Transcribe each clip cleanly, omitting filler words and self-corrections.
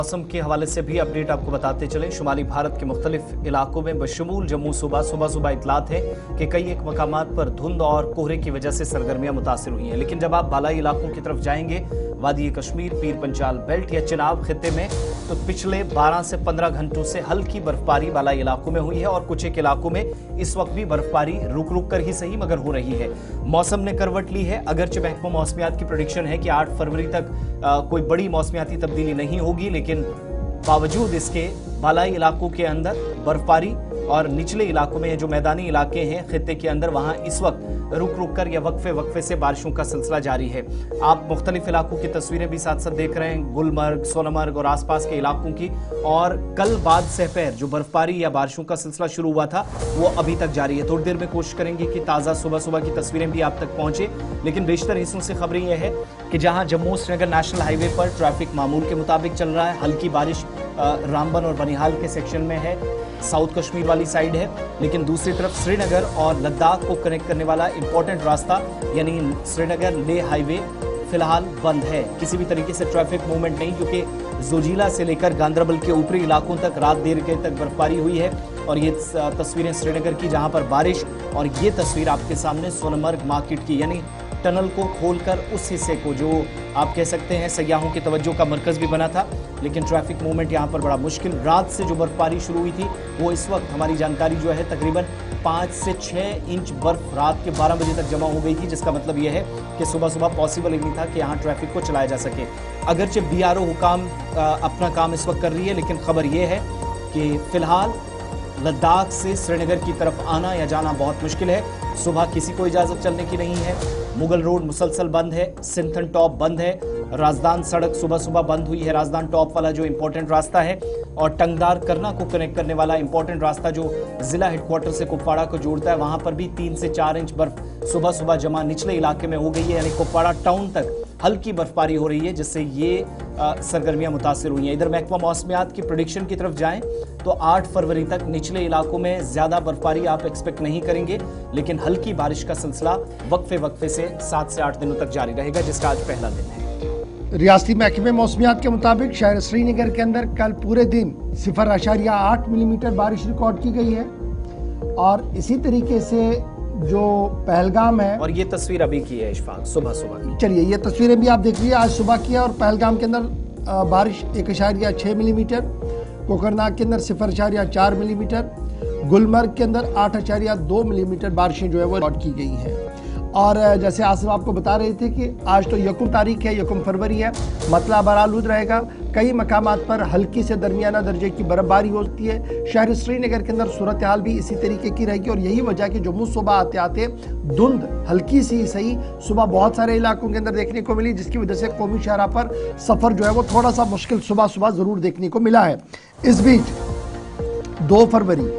मौसम के हवाले से भी अपडेट आपको बताते चले। शुमाली भारत के मुख्तलिफ इलाकों में बशमूल जम्मू सुबह इतलात है कि कई एक मकामात पर धुंध और कोहरे की वजह से सरगर्मियां मुतासिर हुई हैं। लेकिन जब आप बालाई इलाकों की तरफ जाएंगे, वादी कश्मीर, पीर पंचाल बेल्ट या चिनाब खित्ते में, तो पिछले 12 से 15 घंटों से हल्की बर्फबारी बालाई इलाकों में हुई है और कुछ एक इलाकों में इस वक्त भी बर्फबारी रुक रुक कर ही सही मगर हो रही है। मौसम ने करवट ली है। अगरचे महकमा मौसमियात की प्रेडिक्शन है कि 8 फरवरी तक कोई बड़ी मौसमियाती तब्दीली नहीं होगी, लेकिन बावजूद इसके बालाई इलाकों के अंदर बर्फबारी और निचले इलाकों में जो मैदानी इलाके हैं खित्ते के अंदर, वहां इस वक्त रुक रुक कर या वक्फे से बारिशों का सिलसिला जारी है। आप मुख्तलिफ इलाकों की तस्वीरें भी साथ साथ देख रहे हैं, गुलमर्ग, सोनमर्ग और आसपास के इलाकों की। और कल बाद सहपहर जो बर्फबारी या बारिशों का सिलसिला शुरू हुआ था वो अभी तक जारी है। थोड़ी देर में कोशिश करेंगे कि ताज़ा सुबह की तस्वीरें भी आप तक पहुंचे, लेकिन बेशतर हिस्सों से खबर यह है कि जहां जम्मू श्रीनगर नेशनल हाईवे पर ट्रैफिक मामूल के मुताबिक चल रहा है। हल्की बारिश रामबन और बनिहाल के सेक्शन में है, साउथ कश्मीर वाली साइड है, लेकिन दूसरी तरफ श्रीनगर और लद्दाख को कनेक्ट करने वाला इंपॉर्टेंट रास्ता यानी श्रीनगर लेह हाईवे फिलहाल बंद है। किसी भी तरीके से ट्रैफिक मूवमेंट नहीं, क्योंकि जोजिला से लेकर गांदरबल के ऊपरी इलाकों तक रात देर के तक बर्फबारी हुई है। और ये तस्वीरें श्रीनगर की जहां पर बारिश, और ये तस्वीर आपके सामने सोनमर्ग मार्केट की, यानी टनल को खोलकर उस हिस्से को जो आप कह सकते हैं सयाहों की तवज्जो का मरकज भी बना था, लेकिन ट्रैफिक मूवमेंट यहाँ पर बड़ा मुश्किल। रात से जो बर्फबारी शुरू हुई थी वो इस वक्त हमारी जानकारी जो है तकरीबन 5 से 6 इंच बर्फ रात के 12 बजे तक जमा हो गई थी, जिसका मतलब यह है कि सुबह पॉसिबल ही नहीं था कि यहाँ ट्रैफिक को चलाया जा सके। अगरचे BRO हुकाम अपना काम इस वक्त कर रही है, लेकिन खबर यह है कि फिलहाल लद्दाख से श्रीनगर की तरफ आना या जाना बहुत मुश्किल है। सुबह किसी को इजाजत चलने की नहीं है। मुगल रोड मुसलसल बंद है, सिंथन टॉप बंद है, राजदान सड़क सुबह बंद हुई है, राजदान टॉप वाला जो इंपॉर्टेंट रास्ता है, और टंगदार करना को कनेक्ट करने वाला इंपॉर्टेंट रास्ता जो जिला हेडक्वार्टर से कुपवाड़ा को जोड़ता है, वहां पर भी 3 से 4 इंच बर्फ सुबह जमा निचले इलाके में हो गई है, यानी कुपवाड़ा टाउन तक हल्की बर्फबारी हो रही है, जिससे ये सरगर्मियां मुतासिर हुई हैं। इधर महकमा मौसमियात की प्रेडिक्शन की तरफ जाएं तो 8 फरवरी तक निचले इलाकों में ज्यादा बर्फबारी आप एक्सपेक्ट नहीं करेंगे, लेकिन हल्की बारिश का सिलसिला वक्फे से 7 से 8 दिनों तक जारी रहेगा, जिसका आज पहला दिन है। रियासती महकमे मौसमियात के मुताबिक शहर श्रीनगर के अंदर कल पूरे दिन 0.8 मिलीमीटर बारिश रिकॉर्ड की गई है। और इसी तरीके से जो पहलगाम है, और ये तस्वीर अभी की है इशफाक, सुबह की। चलिए ये तस्वीरें भी आप देख लीजिए, आज सुबह की है। और पहलगाम के अंदर बारिश 1.6 मिलीमीटर, कोकरनाग के अंदर 0.4 मिलीमीटर, गुलमर्ग के अंदर 8.2 मिलीमीटर बारिशें जो है वो रिकॉर्ड की गई हैं। और जैसे आसिफ आपको बता रहे थे कि आज तो 1 तारीख है, 1 फरवरी है, मतला बरालूद रहेगा। कई मकामात पर हल्की से दरमियाना दर्जे की बर्फबारी होती है। शहर श्रीनगर के अंदर सूरत हाल भी इसी तरीके की रहेगी, और यही वजह कि जम्मू सुबह आते आते धुंध हल्की सी सही सुबह बहुत सारे इलाकों के अंदर देखने को मिली, जिसकी वजह से कौमी शहरा पर सफ़र जो है वो थोड़ा सा मुश्किल सुबह ज़रूर देखने को मिला है। इस बीच 2 फरवरी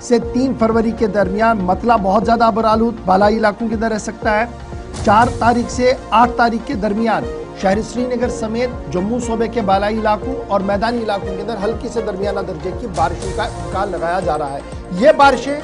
से 3 फरवरी के दरमियान मतला बहुत ज़्यादा बरालूद बालाई इलाकों के अंदर रह सकता है। 4 तारीख से 8 तारीख के दरमियान शहर श्रीनगर समेत जम्मू सूबे के बालाई इलाकों और मैदानी इलाकों के अंदर हल्की से दरमियाना दर्जे की बारिशों का इम्कान लगाया जा रहा है। ये बारिशें,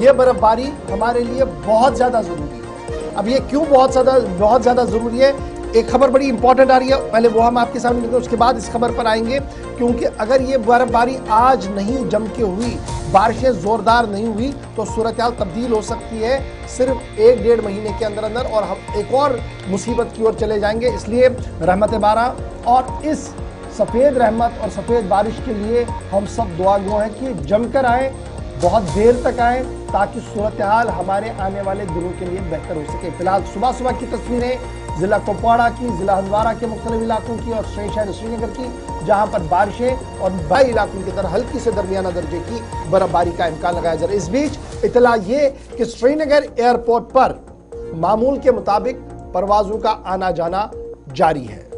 ये बर्फबारी हमारे लिए बहुत ज़्यादा ज़रूरी है। अब ये क्यों बहुत ज़्यादा ज़रूरी है, एक खबर बड़ी इंपॉर्टेंट आ रही है, पहले वो हम आपके सामने लेते हैं, उसके बाद इस खबर पर आएंगे। क्योंकि अगर ये बर्फबारी आज नहीं जम के हुई, बारिशें ज़ोरदार नहीं हुई, तो सूरत हाल तब्दील हो सकती है सिर्फ 1-1.5 महीने के अंदर, और हम एक और मुसीबत की ओर चले जाएंगे। इसलिए रहमत बारा और इस सफ़ेद रहमत और सफ़ेद बारिश के लिए हम सब दुआगो हैं कि जमकर आएँ, बहुत देर तक आएँ, ताकि सूरत हाल हमारे आने वाले दिनों के लिए बेहतर हो सके। फिलहाल सुबह की तस्वीरें जिला कुपवाड़ा की, जिला हंदवाड़ा के मुख्तलिफ इलाकों की और शहर श्रीनगर की, जहां पर बारिशें और बाई इलाकों की तरह हल्की से दरमियाना दर्जे की बर्फबारी का इम्कान लगाया जा रहा है। इस बीच इतला ये कि श्रीनगर एयरपोर्ट पर मामूल के मुताबिक परवाजों का आना जाना जारी है।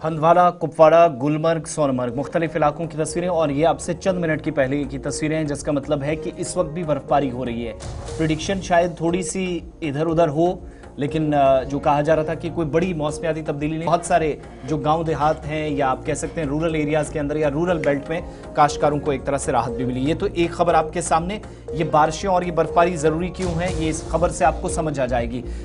हंदवाड़ा, कुपवाड़ा, गुलमर्ग, सोनमर्ग मुख्तलिफ इलाकों की तस्वीरें, और ये अब से चंद मिनट की पहले की तस्वीरें हैं, जिसका मतलब है कि इस वक्त भी बर्फबारी हो रही है। प्रिडिक्शन शायद थोड़ी सी इधर उधर हो, लेकिन जो कहा जा रहा था कि कोई बड़ी मौसमियाती तब्दीली नहीं। बहुत सारे जो गांव देहात हैं या आप कह सकते हैं रूरल एरियाज़ के अंदर या रूरल बेल्ट में काश्तकारों को एक तरह से राहत भी मिली। ये तो एक खबर आपके सामने, ये बारिशें और ये बर्फबारी ज़रूरी क्यों है, ये इस खबर से आपको समझ आ जाएगी।